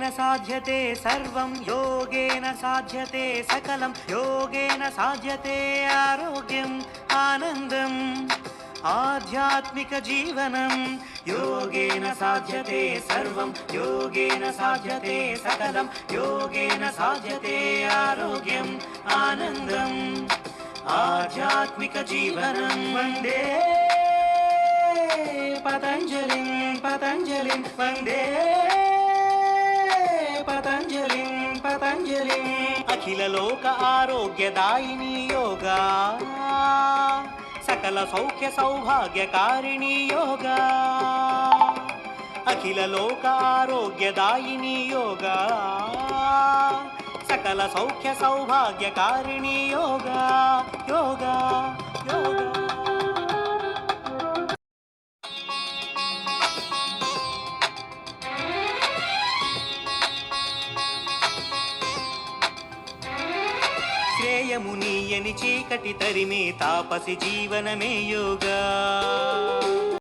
साध्यते सर्वं योगेन साध्यते सकलं योगेन साध्यते आरोग्यम् आनन्दम् आध्यात्मिकजीवनं योगेन साध्यते सर्वं योगेन साध्यते सकलं योगेन साध्यते आरोग्यम् आनन्दम् आध्यात्मिकजीवनं वन्दे पतञ्जलिं पतञ्जलिं वन्दे पतञ्जलिं पतञ्जलिं अखिल लोक आरोग्यदायिनी योगा सकल सौख्य सौभाग्यकारिणी योगा अखिल लोक आरोग्यदायिनी योगा सकल सौख्य सौभाग्यकारिणी योगा योगा योगा శ్రేయమునీయని చీకటి తరిమే తాపసి జీవనమే యోగా